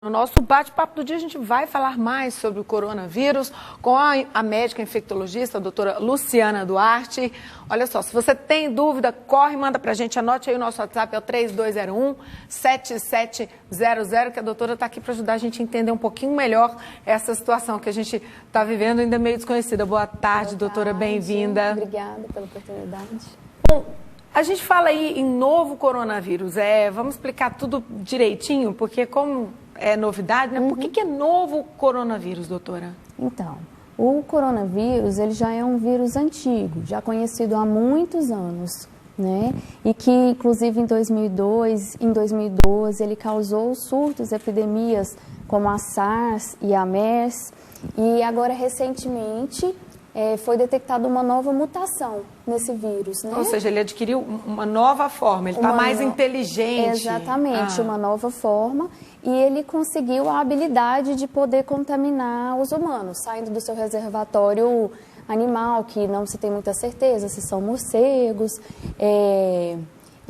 No nosso bate-papo do dia, a gente vai falar mais sobre o coronavírus com a médica infectologista, a doutora Luciana Duarte. Olha só, se você tem dúvida, corre e manda pra gente. Anote aí o nosso WhatsApp, é o 3201-7700, que a doutora está aqui para ajudar a gente a entender um pouquinho melhor essa situação que a gente está vivendo, ainda meio desconhecida. Boa tarde, doutora, bem-vinda. Obrigada pela oportunidade. Bom, a gente fala aí em novo coronavírus. Vamos explicar tudo direitinho, porque como é novidade, né? Por que é novo coronavírus, doutora? Então, o coronavírus, ele já é um vírus antigo, já conhecido há muitos anos, né? E que, inclusive, em 2012, ele causou surtos, epidemias como a SARS e a MERS. E agora, recentemente, foi detectada uma nova mutação nesse vírus, né? Ou seja, ele adquiriu uma nova forma, ele está mais inteligente. Exatamente, uma nova forma. E ele conseguiu a habilidade de poder contaminar os humanos, saindo do seu reservatório animal, que não se tem muita certeza se são morcegos.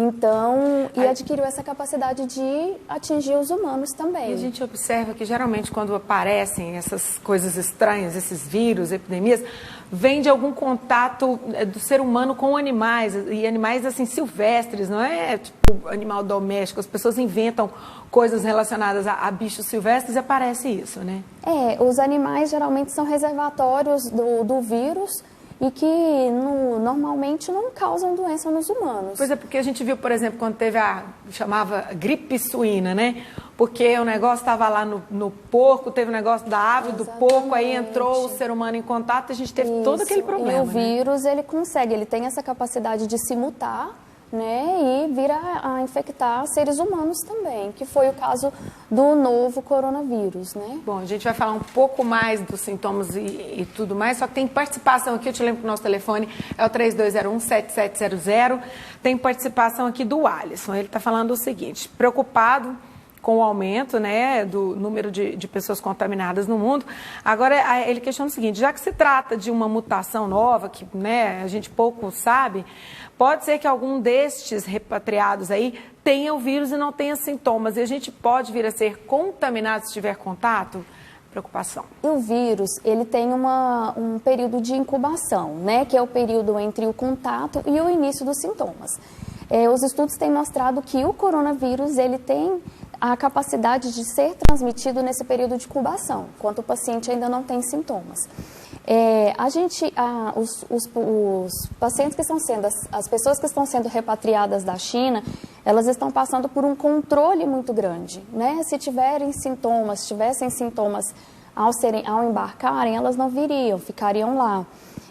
Então, e adquiriu essa capacidade de atingir os humanos também. E a gente observa que geralmente quando aparecem essas coisas estranhas, esses vírus, epidemias, vem de algum contato do ser humano com animais, e animais assim silvestres, não é tipo animal doméstico. As pessoas inventam coisas relacionadas a bichos silvestres e aparece isso, né? Os animais geralmente são reservatórios do vírus, e que normalmente não causam doença nos humanos. Pois é, porque a gente viu, por exemplo, quando teve chamava gripe suína, né? Porque o negócio estava lá no porco, teve o negócio da ave, do porco, aí entrou o ser humano em contato e a gente teve todo aquele problema. E o vírus, ele tem essa capacidade de se mutar, né, e vir a infectar seres humanos também, que foi o caso do novo coronavírus, né? Bom, a gente vai falar um pouco mais dos sintomas e tudo mais, só que tem participação aqui, eu te lembro que o nosso telefone é o 3201-7700, tem participação aqui do Alisson, ele está falando o seguinte: preocupado com o aumento, né, do número de pessoas contaminadas no mundo. Agora, ele questiona o seguinte: já que se trata de uma mutação nova, que, né, a gente pouco sabe, pode ser que algum destes repatriados aí tenha o vírus e não tenha sintomas, e a gente pode vir a ser contaminado se tiver contato? Preocupação. E o vírus, ele tem um período de incubação, né, que é o período entre o contato e o início dos sintomas. Os estudos têm mostrado que o coronavírus, ele tem a capacidade de ser transmitido nesse período de incubação, enquanto o paciente ainda não tem sintomas. Os pacientes que estão sendo, as pessoas que estão sendo repatriadas da China, elas estão passando por um controle muito grande, né? Se tivessem sintomas ao embarcarem, elas não viriam, ficariam lá.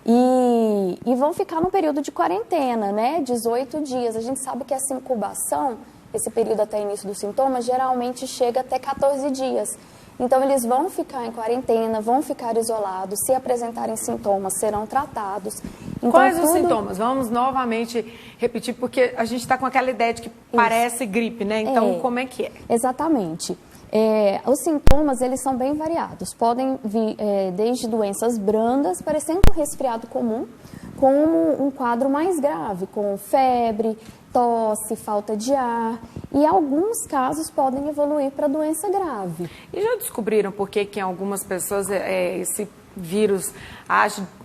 E vão ficar no período de quarentena, né? 18 dias. A gente sabe que essa incubação, esse período até início dos sintomas, geralmente chega até 14 dias. Então, eles vão ficar em quarentena, vão ficar isolados, se apresentarem sintomas, serão tratados. Então, quais os sintomas? Vamos novamente repetir, porque a gente está com aquela ideia de que parece gripe, né? Então, como é que é? Exatamente. Os sintomas, eles são bem variados. Podem vir desde doenças brandas, parecendo um resfriado comum, como um quadro mais grave, com febre, tosse, falta de ar, e alguns casos podem evoluir para doença grave. E já descobriram por que em algumas pessoas esse vírus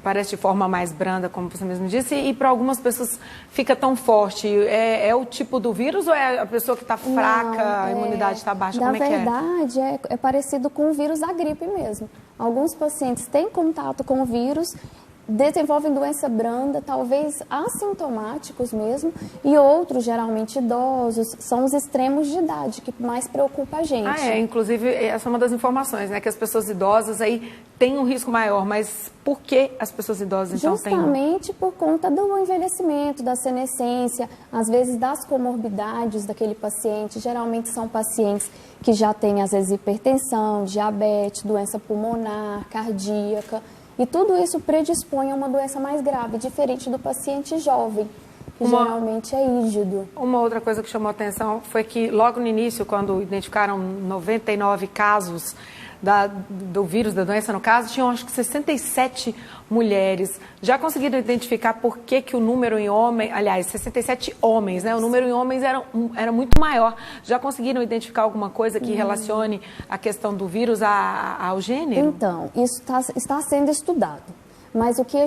parece de forma mais branda, como você mesmo disse, e para algumas pessoas fica tão forte? É o tipo do vírus ou é a pessoa que está fraca, a imunidade está baixa? Como é que é? Na verdade, é parecido com o vírus da gripe mesmo. Alguns pacientes têm contato com o vírus, desenvolvem doença branda, talvez assintomáticos mesmo, e outros, geralmente idosos, são os extremos de idade que mais preocupa a gente. Inclusive, essa é uma das informações, né, que as pessoas idosas aí têm um risco maior, mas por que as pessoas idosas então têm? Justamente por conta do envelhecimento, da senescência, às vezes das comorbidades daquele paciente. Geralmente são pacientes que já têm, às vezes, hipertensão, diabetes, doença pulmonar, cardíaca. E tudo isso predispõe a uma doença mais grave, diferente do paciente jovem, que geralmente é rígido. Uma outra coisa que chamou a atenção foi que logo no início, quando identificaram 99 casos do vírus, da doença no caso, tinham acho que 67 mulheres. Já conseguiram identificar por que o número em homens, aliás, 67 homens, né? O número em homens era muito maior. Já conseguiram identificar alguma coisa que relacione a questão do vírus ao gênero? Então, isso está sendo estudado. Mas o que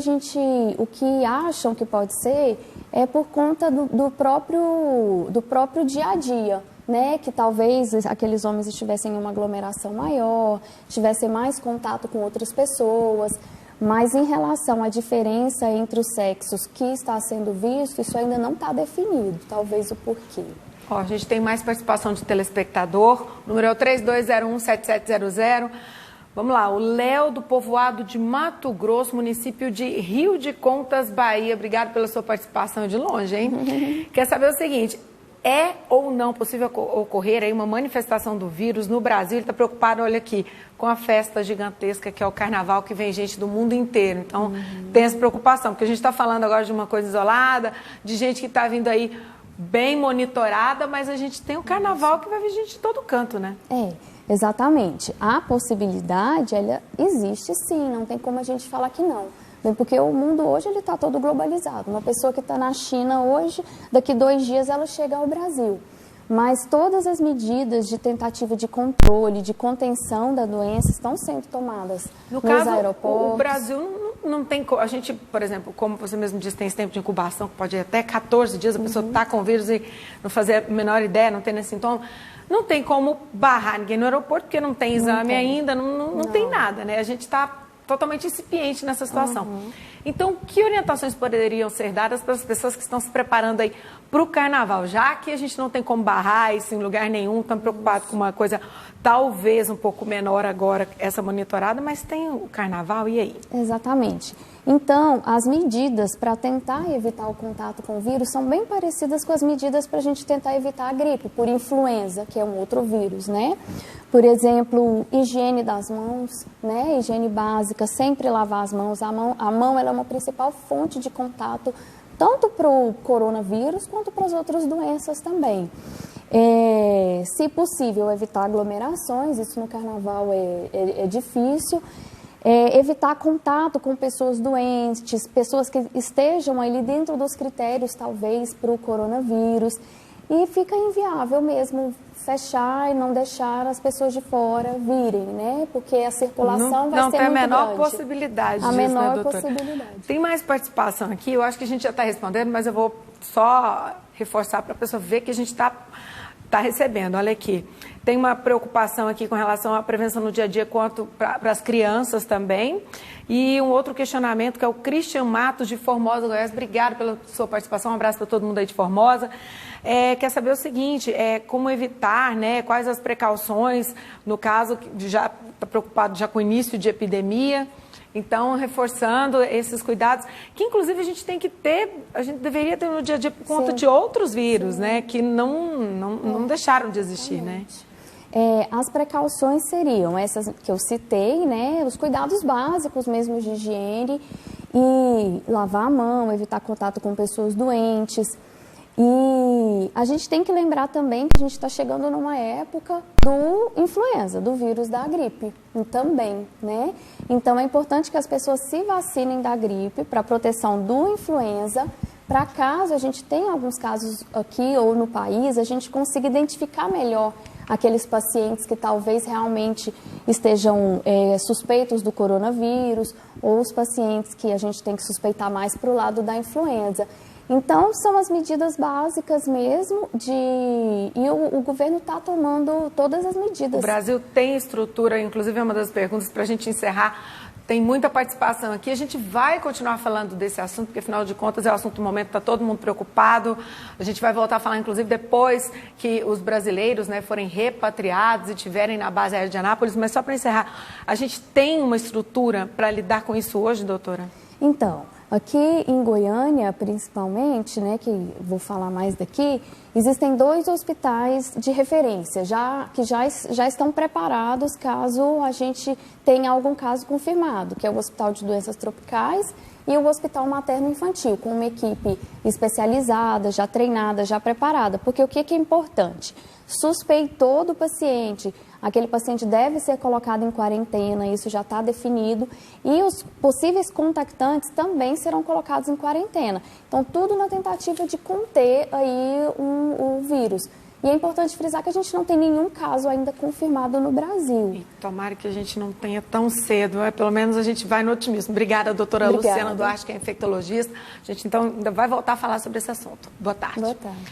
acham que pode ser é por conta do próprio dia a dia, né? Que talvez aqueles homens estivessem em uma aglomeração maior, tivessem mais contato com outras pessoas, mas em relação à diferença entre os sexos que está sendo visto, isso ainda não está definido, talvez o porquê. Ó, a gente tem mais participação de telespectador, o número é o 32017700. Vamos lá, o Léo do povoado de Mato Grosso, município de Rio de Contas, Bahia. Obrigado pela sua participação de longe, hein? Quer saber o seguinte, é ou não possível ocorrer aí uma manifestação do vírus no Brasil? Ele está preocupado, olha aqui, com a festa gigantesca que é o carnaval, que vem gente do mundo inteiro. Então, tem essa preocupação, porque a gente está falando agora de uma coisa isolada, de gente que está vindo aí bem monitorada, mas a gente tem o carnaval que vai vir gente de todo canto, né? Exatamente. A possibilidade, ela existe sim, não tem como a gente falar que não. Porque o mundo hoje está todo globalizado. Uma pessoa que está na China hoje, daqui 2 dias ela chega ao Brasil. Mas todas as medidas de tentativa de controle, de contenção da doença estão sendo tomadas nos aeroportos. O Brasil não tem... A gente, por exemplo, como você mesmo disse, tem esse tempo de incubação, que pode ir até 14 dias, a pessoa está com o vírus e não fazer a menor ideia, não tem esse sintoma. Não tem como barrar ninguém no aeroporto, porque não tem exame ainda, não tem nada, né? A gente está totalmente incipiente nessa situação. Então, que orientações poderiam ser dadas para as pessoas que estão se preparando aí para o carnaval? Já que a gente não tem como barrar isso em lugar nenhum, estamos preocupados com uma coisa talvez um pouco menor agora, essa monitorada, mas tem o carnaval, e aí? Exatamente. Então, as medidas para tentar evitar o contato com o vírus são bem parecidas com as medidas para a gente tentar evitar a gripe, por influenza, que é um outro vírus, né? Por exemplo, higiene das mãos, né? Higiene básica, sempre lavar as mãos. A mão ela é uma principal fonte de contato, tanto para o coronavírus quanto para as outras doenças também. Se possível, evitar aglomerações, isso no carnaval é difícil. Evitar contato com pessoas doentes, pessoas que estejam ali dentro dos critérios, talvez, para o coronavírus. E fica inviável mesmo fechar e não deixar as pessoas de fora virem, né? Porque a circulação vai ser muito grande. Não tem a menor possibilidade disso, né, doutora? A menor possibilidade. Tem mais participação aqui, eu acho que a gente já está respondendo, mas eu vou só reforçar para a pessoa ver que a gente está recebendo. Olha aqui, tem uma preocupação aqui com relação à prevenção no dia a dia quanto para as crianças também. E um outro questionamento que é o Christian Matos de Formosa, Goiás. Obrigado pela sua participação, um abraço para todo mundo aí de Formosa. Quer saber o seguinte, como evitar, né, quais as precauções, no caso, já está preocupado já com o início de epidemia. Então, reforçando esses cuidados, que inclusive a gente deveria ter no dia a dia por conta de outros vírus, né, que não deixaram de existir, né? As precauções seriam essas que eu citei, né, os cuidados básicos mesmo de higiene e lavar a mão, evitar contato com pessoas doentes. E a gente tem que lembrar também que a gente está chegando numa época do influenza, do vírus da gripe, também, né? Então, é importante que as pessoas se vacinem da gripe para proteção do influenza, para caso a gente tenha alguns casos aqui ou no país, a gente consiga identificar melhor aqueles pacientes que talvez realmente estejam suspeitos do coronavírus ou os pacientes que a gente tem que suspeitar mais para o lado da influenza. Então, são as medidas básicas mesmo e o governo está tomando todas as medidas. O Brasil tem estrutura, inclusive é uma das perguntas para a gente encerrar. Tem muita participação aqui. A gente vai continuar falando desse assunto, porque, afinal de contas, é o assunto do momento, está todo mundo preocupado. A gente vai voltar a falar, inclusive, depois que os brasileiros, né, forem repatriados e estiverem na base aérea de Anápolis. Mas só para encerrar, a gente tem uma estrutura para lidar com isso hoje, doutora? Então, aqui em Goiânia, principalmente, né, que vou falar mais daqui, existem 2 hospitais de referência, que já estão preparados caso a gente tenha algum caso confirmado, que é o Hospital de Doenças Tropicais e o Hospital Materno-Infantil, com uma equipe especializada, já treinada, já preparada. Porque o que é importante? Suspeitou do paciente, aquele paciente deve ser colocado em quarentena, isso já está definido, e os possíveis contactantes também serão colocados em quarentena. Então, tudo na tentativa de conter aí o vírus. E é importante frisar que a gente não tem nenhum caso ainda confirmado no Brasil. E tomara que a gente não tenha tão cedo, pelo menos a gente vai no otimismo. Obrigada, doutora Luciana Duarte, que é infectologista. A gente então ainda vai voltar a falar sobre esse assunto. Boa tarde. Boa tarde.